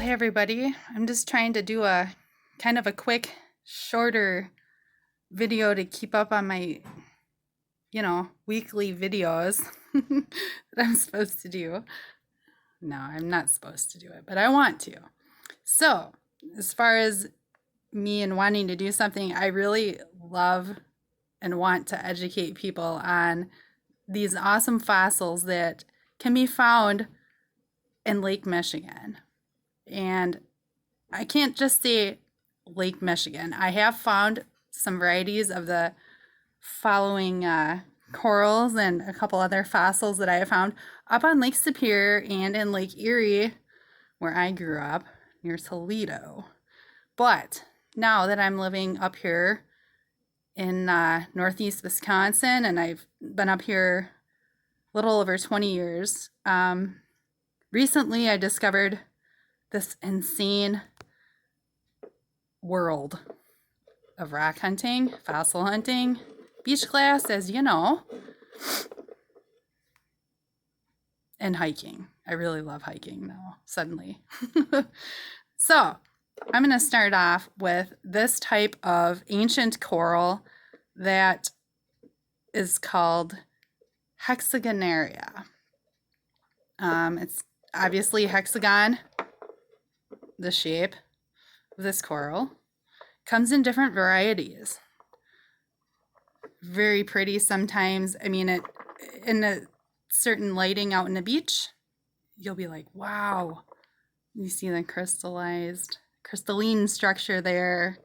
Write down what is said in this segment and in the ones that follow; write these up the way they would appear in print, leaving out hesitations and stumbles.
Everybody, I'm just trying to do a kind of a quick, shorter video to keep up on my, weekly videos that I'm supposed to do. No, I'm not supposed to do it, but I want to. So, as far as me and wanting to do something, I really love and want to educate people on these awesome fossils that can be found in Lake Michigan. And I can't just say Lake Michigan. I have found some varieties of the following corals and a couple other fossils that I have found up on Lake Superior and in Lake Erie, where I grew up, near Toledo. But now that I'm living up here in northeast Wisconsin, and I've been up here a little over 20 years, recently I discovered this insane world of rock hunting, fossil hunting, beach class, as you know, and hiking. I really love hiking now, suddenly. So, I'm going to start off with this type of ancient coral that is called hexagonaria. It's obviously hexagon, the shape of this coral. Comes in different varieties. Very pretty sometimes. I mean, in a certain lighting out in the beach, you'll be like, wow. You see the crystalline structure there.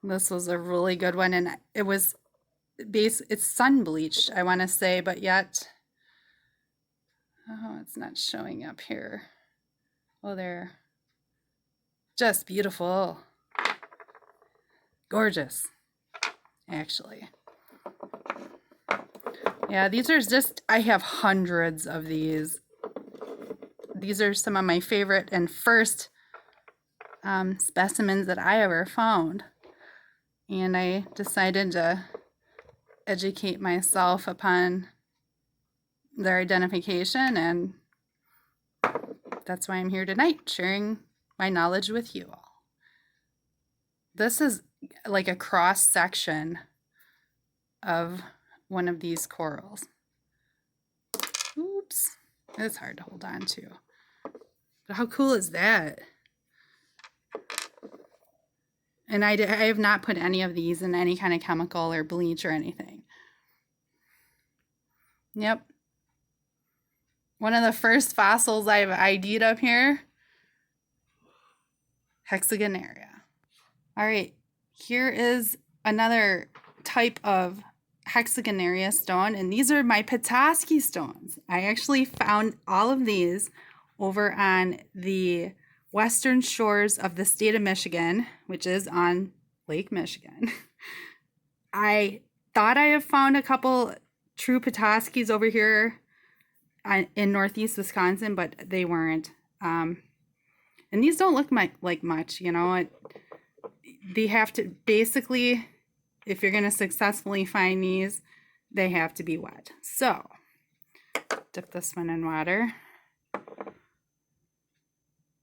This was a really good one, and it's sun bleached, I want to say, but yet, oh, it's not showing up here. Oh, there. Just beautiful. Gorgeous, actually. Yeah, these are just, I have hundreds of these. These are some of my favorite and first specimens that I ever found. And I decided to educate myself upon their identification, and that's why I'm here tonight, sharing my knowledge with you all. This is like a cross section of one of these corals. Oops, it's hard to hold on to. But how cool is that? And I have not put any of these in any kind of chemical or bleach or anything. Yep. One of the first fossils I've ID'd up here, hexagonaria. All right, here is another type of hexagonaria stone, and these are my Petoskey stones. I actually found all of these over on the western shores of the state of Michigan, which is on Lake Michigan. I thought I have found a couple true Petoskeys over here in northeast Wisconsin, but they weren't. And these don't look like much, They have to, basically, if you're going to successfully find these, they have to be wet. So, dip this one in water.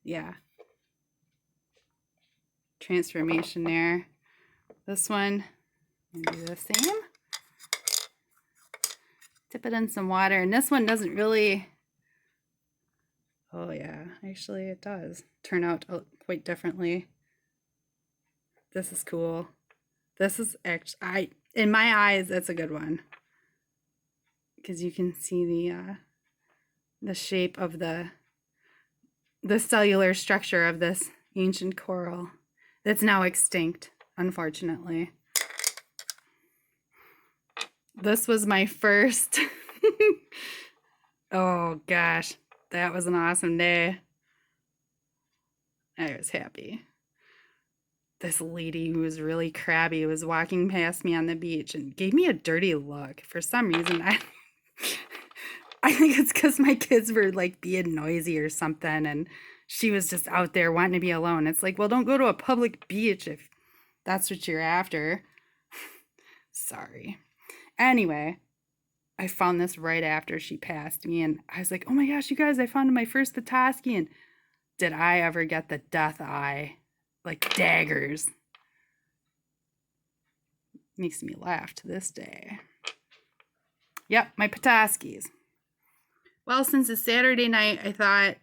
Yeah. Transformation there. This one, do the same. Dip it in some water. And this one doesn't really, oh yeah, actually it does turn out quite differently. This is cool. This is actually, in my eyes, that's a good one. Because you can see the shape of the cellular structure of this ancient coral that's now extinct, unfortunately. This was my first. Oh gosh, that was an awesome day. I was happy. This lady who was really crabby was walking past me on the beach and gave me a dirty look. For some reason, I think it's because my kids were like being noisy or something, and she was just out there wanting to be alone. It's like, well, don't go to a public beach if that's what you're after. Sorry. Anyway, I found this right after she passed me, and I was like, oh my gosh, you guys, I found my first Petoskey, and did I ever get the death eye? Like daggers. Makes me laugh to this day. Yep, my Petoskies. Well, since it's Saturday night, I thought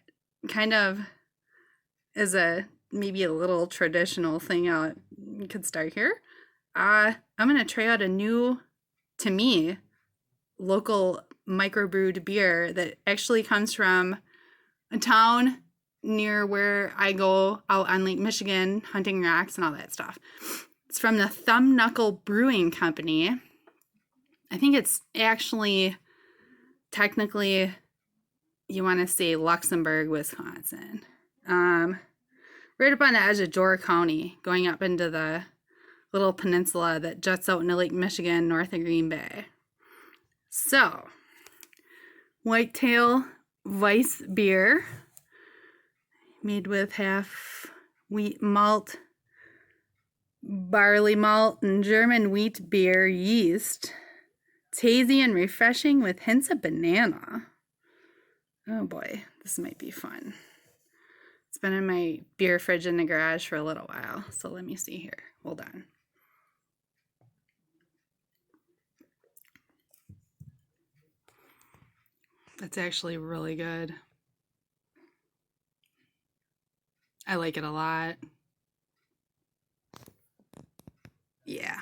kind of as a maybe a little traditional thing out could start here. I'm gonna try out a new, to me, local microbrewed beer that actually comes from a town near where I go out on Lake Michigan, hunting rocks and all that stuff. It's from the Thumb Knuckle Brewing Company. I think it's actually technically, you want to say Luxembourg, Wisconsin. Right up on the edge of Door County, going up into the little peninsula that juts out into Lake Michigan north of Green Bay. So, Whitetail Weiss beer, made with half wheat malt, barley malt, and German wheat beer yeast. It's hazy and refreshing with hints of banana. Oh boy, this might be fun. It's been in my beer fridge in the garage for a little while, so let me see here. Hold on. It's actually really good. I like it a lot. Yeah.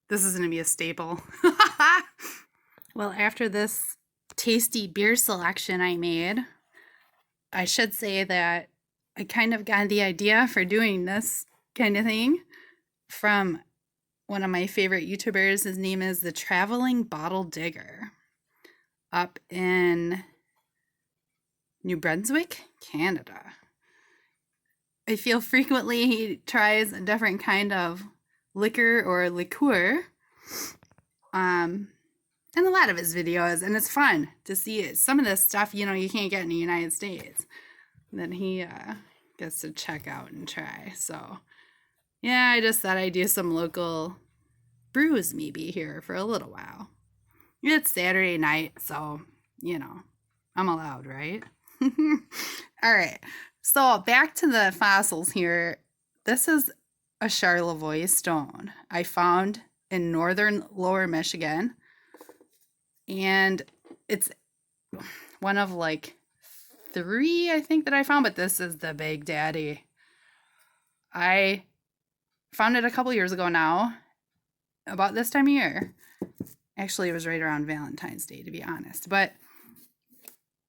This is going to be a staple. Well, after this tasty beer selection I made, I should say that I kind of got the idea for doing this kind of thing from one of my favorite YouTubers. His name is The Traveling Bottle Digger, up in New Brunswick, Canada. I feel frequently he tries a different kind of liquor or liqueur in a lot of his videos, and it's fun to see it. Some of this stuff, you can't get in the United States, that he gets to check out and try. So yeah, I just thought I'd do some local brews maybe here for a little while. It's Saturday night, so I'm allowed, right? All right, so back to the fossils here. This is a Charlevoix stone I found in northern Lower Michigan, and it's one of like 3 I think that I found, but this is the big daddy. I found it a couple years ago now, about this time of year. Actually, it was right around Valentine's Day, to be honest, but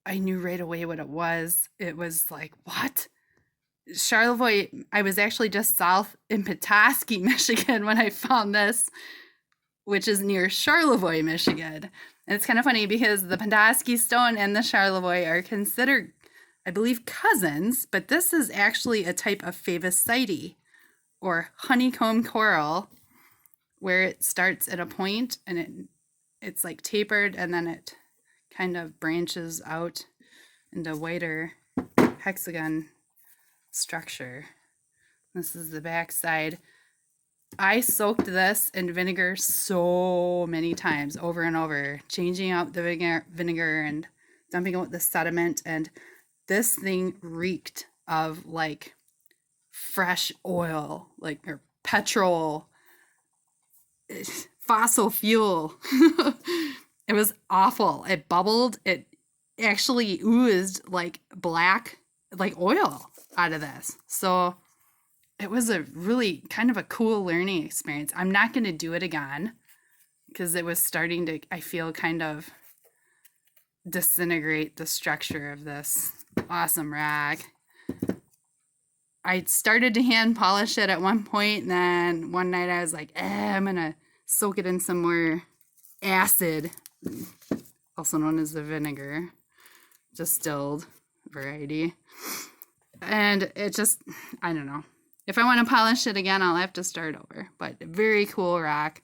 I knew right away what it was. It was like, what? Charlevoix, I was actually just south in Petoskey, Michigan when I found this, which is near Charlevoix, Michigan. And it's kind of funny because the Petoskey stone and the Charlevoix are considered, I believe, cousins, but this is actually a type of Favicite, or honeycomb coral, where it starts at a point and it's like tapered, and then it kind of branches out into wider hexagon structure. This is the back side. I soaked this in vinegar so many times, over and over, changing out the vinegar and dumping out the sediment, and this thing reeked of like fresh oil, like, or petrol, fossil fuel. It was awful. It bubbled. It actually oozed like black, like oil out of this. So it was a really kind of a cool learning experience. I'm not going to do it again because it was starting to, I feel, kind of disintegrate the structure of this awesome rock. I started to hand polish it at one point, and then one night I was like, I'm going to soak it in some more acid, also known as the vinegar, distilled variety. And it just, I don't know. If I want to polish it again, I'll have to start over. But very cool rock.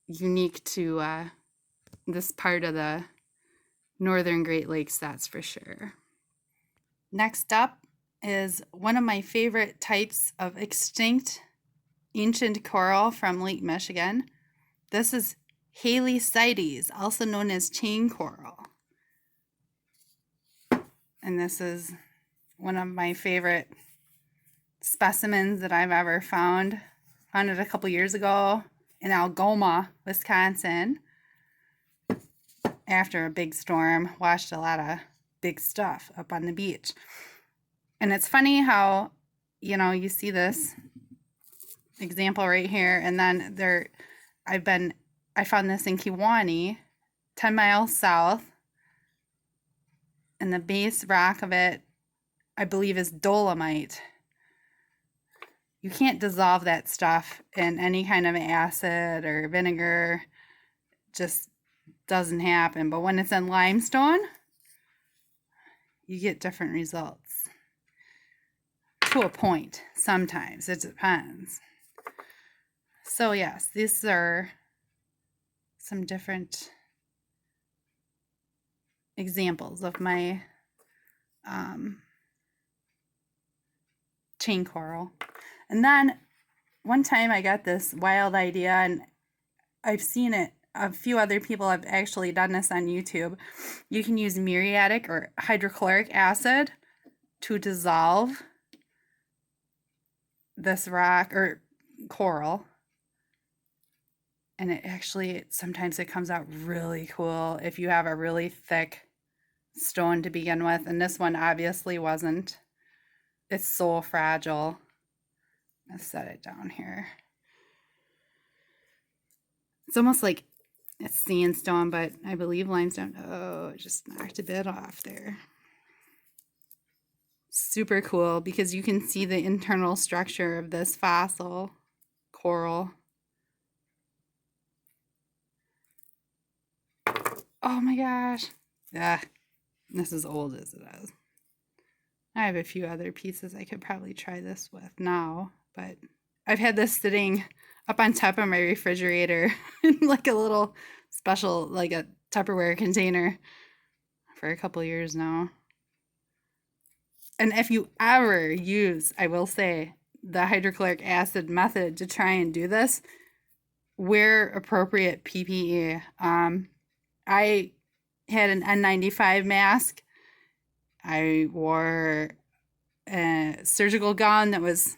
Unique to this part of the northern Great Lakes, that's for sure. Next up is one of my favorite types of extinct ancient coral from Lake Michigan. This is Halicites, also known as chain coral. And this is one of my favorite specimens that I've ever found. Found it a couple years ago in Algoma, Wisconsin. After a big storm, washed a lot of big stuff up on the beach. And it's funny how, you see this example right here, and then I found this in Kewaunee, 10 miles south, and the base rock of it, I believe, is dolomite. You can't dissolve that stuff in any kind of acid or vinegar. Just doesn't happen. But when it's in limestone, you get different results. To a point, sometimes. It depends. So yes, these are some different examples of my chain coral. And then one time I got this wild idea, and I've seen it. A few other people have actually done this on YouTube. You can use muriatic or hydrochloric acid to dissolve this rock or coral. And sometimes it comes out really cool if you have a really thick stone to begin with. And this one obviously wasn't. It's so fragile. Let's set it down here. It's almost like it's sandstone, but I believe limestone. Oh, it just knocked a bit off there. Super cool because you can see the internal structure of this fossil coral. Oh my gosh. Yeah, this is old as it is. I have a few other pieces I could probably try this with now, but I've had this sitting up on top of my refrigerator in like a little special, like a Tupperware container for a couple years now. And if you ever use, I will say, the hydrochloric acid method to try and do this, wear appropriate PPE. I had an N95 mask. I wore a surgical gown that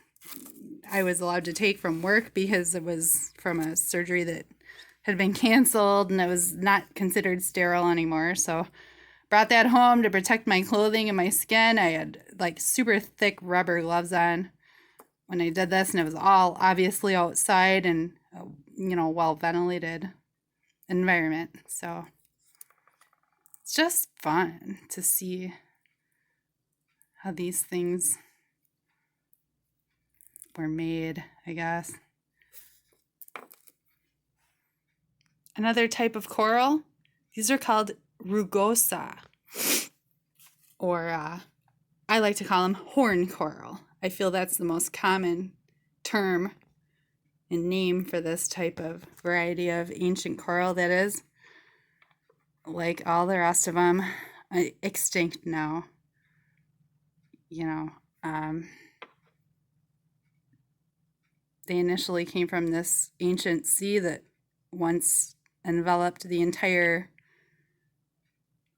I was allowed to take from work because it was from a surgery that had been canceled and it was not considered sterile anymore. So brought that home to protect my clothing and my skin. I had like super thick rubber gloves on when I did this, and it was all obviously outside and well ventilated environment. So it's just fun to see how these things were made, I guess. Another type of coral, these are called rugosa, or I like to call them horn coral. I feel that's the most common term and name for this type of variety of ancient coral that is, like all the rest of them, extinct now. They initially came from this ancient sea that once enveloped the entire,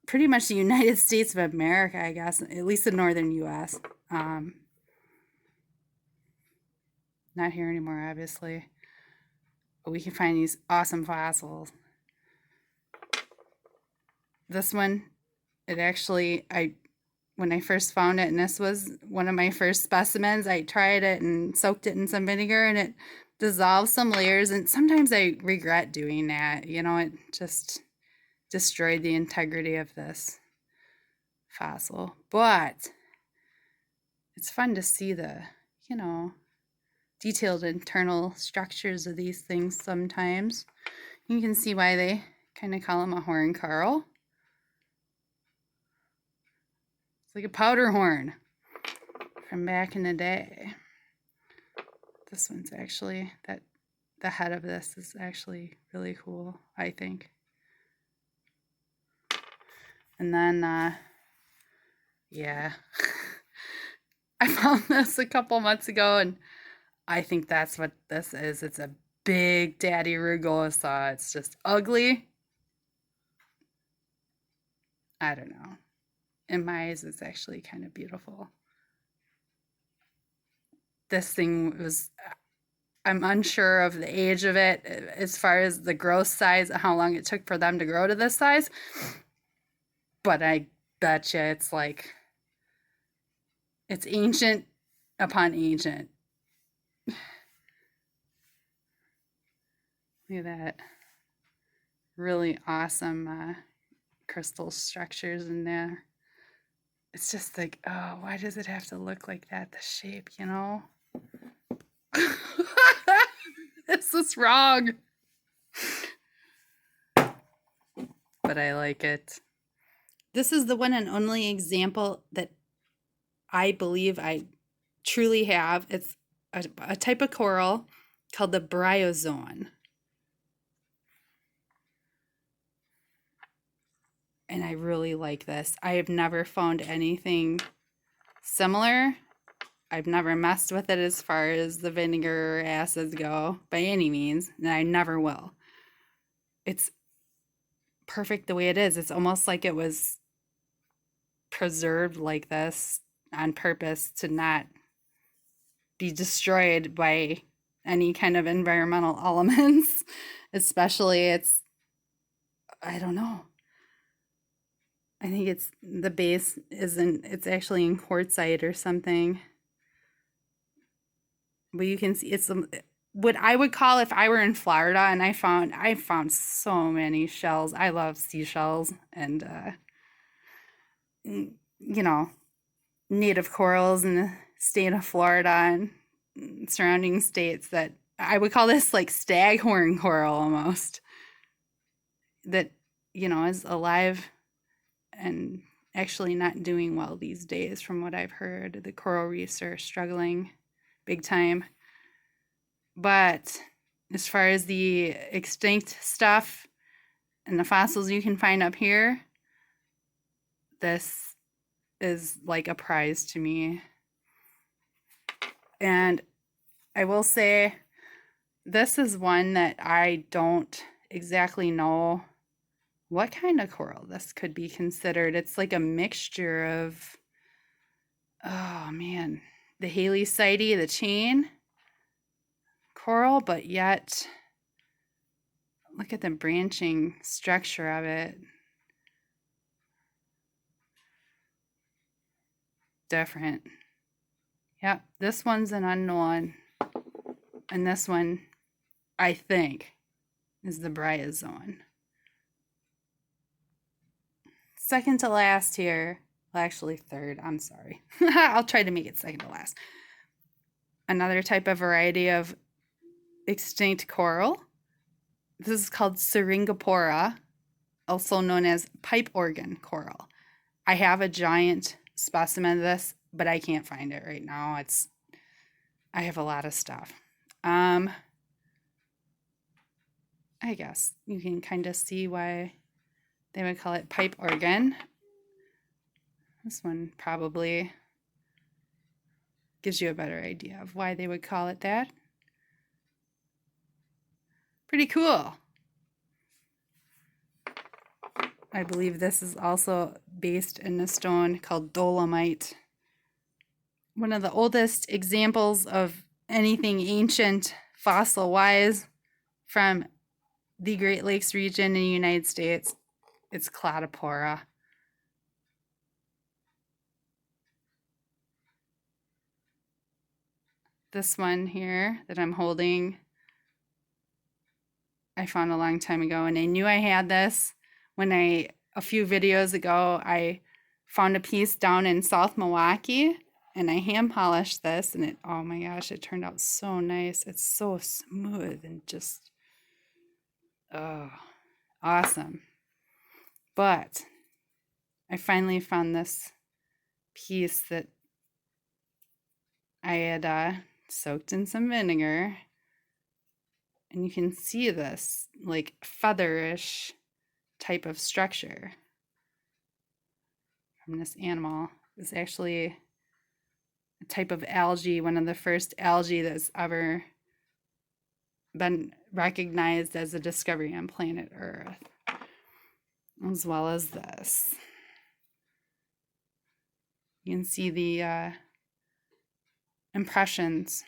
pretty much the United States of America, I guess, at least the northern U.S. Not here anymore, obviously. But we can find these awesome fossils. This one, when I first found it, and this was one of my first specimens, I tried it and soaked it in some vinegar, and it dissolved some layers. And sometimes I regret doing that. It just destroyed the integrity of this fossil. But it's fun to see the, detailed internal structures of these things sometimes. You can see why they kind of call him a horn coral. It's like a powder horn from back in the day. This one's actually, the head of this is actually really cool, I think. And then, yeah, I found this a couple months ago, and I think that's what this is. It's a big daddy rugosa. It's just ugly. I don't know. In my eyes, it's actually kind of beautiful. This thing was, I'm unsure of the age of it as far as the growth size, how long it took for them to grow to this size. But I bet you it's like, it's ancient upon ancient. Look at that. Really awesome crystal structures in there. It's just like, oh, why does it have to look like that? The shape, you know? This is wrong. But I like it. This is the one and only example that I believe I truly have. It's a type of coral called the bryozoan. And I really like this. I have never found anything similar. I've never messed with it as far as the vinegar or acids go by any means, and I never will. It's perfect the way it is. It's almost like it was preserved like this on purpose to not be destroyed by any kind of environmental elements. Especially I don't know. I think it's the base it's actually in quartzite or something. But you can see it's what I would call, if I were in Florida and I found so many shells. I love seashells and you know, native corals in the state of Florida and surrounding states, that I would call this like staghorn coral almost. That, you know, is alive and actually not doing well these days from what I've heard. The coral reefs are struggling big time. But as far as the extinct stuff and the fossils you can find up here, this is like a prize to me. And I will say, this is one that I don't exactly know what kind of coral this could be considered. It's like a mixture of, oh man, the Haley-Sidey, the chain coral, but yet look at the branching structure of it. Different. Yep, this one's an unknown. And this one, I think, is the bryozoan. Second to last here, well, actually third, I'm sorry. I'll try to make it second to last. Another type of variety of extinct coral. This is called Syringopora, also known as pipe organ coral. I have a giant specimen of this, but I can't find it right now. I have a lot of stuff. I guess you can kind of see why they would call it pipe organ. This one probably gives you a better idea of why they would call it that. Pretty cool. I believe this is also based in a stone called dolomite. One of the oldest examples of anything ancient fossil-wise from the Great Lakes region in the United States, it's Cladopora. This one here that I'm holding, I found a long time ago, and I knew I had this when a few videos ago, I found a piece down in South Milwaukee, and I hand polished this, and oh my gosh, it turned out so nice. It's so smooth and just, Oh, awesome. But I finally found this piece that I had soaked in some vinegar. And you can see this like featherish type of structure from this animal. It's actually a type of algae, one of the first algae that's ever been recognized as a discovery on planet Earth, as well as this. You can see the impressions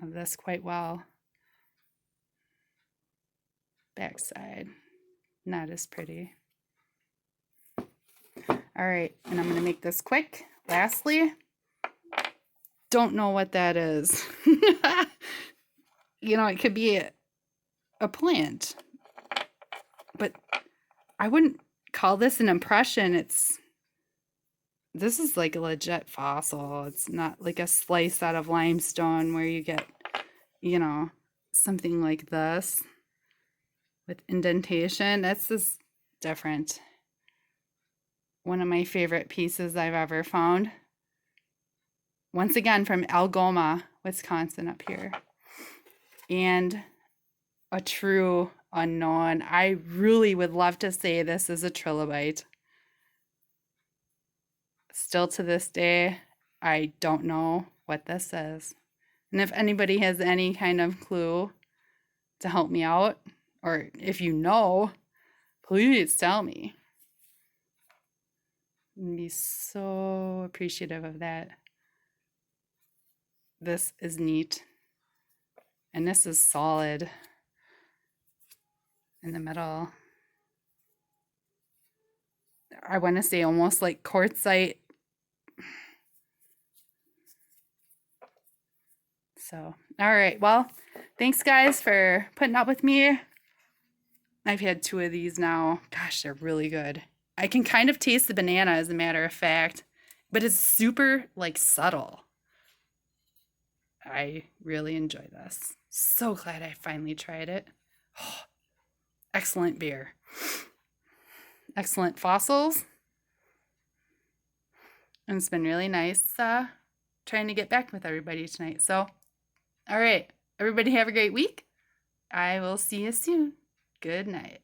of this quite well. Backside, not as pretty. All right, and I'm gonna make this quick. Lastly, don't know what that is. You know, it could be a plant, but I wouldn't call this an impression. This is like a legit fossil. It's not like a slice out of limestone where you get, you know, something like this with indentation. That's just different. One of my favorite pieces I've ever found. Once again, from Algoma, Wisconsin, up here. And a true unknown. I really would love to say this is a trilobite. Still to this day, I don't know what this is. And if anybody has any kind of clue to help me out, or if you know, please tell me. I'd be so appreciative of that. This is neat. And this is solid in the middle. I want to say almost like quartzite. So, all right. Well, thanks guys for putting up with me. I've had 2 of these now. Gosh, they're really good. I can kind of taste the banana as a matter of fact, but it's super like subtle. I really enjoy this. So glad I finally tried it. Oh, excellent beer. Excellent fossils. And it's been really nice trying to get back with everybody tonight. So, all right. Everybody have a great week. I will see you soon. Good night.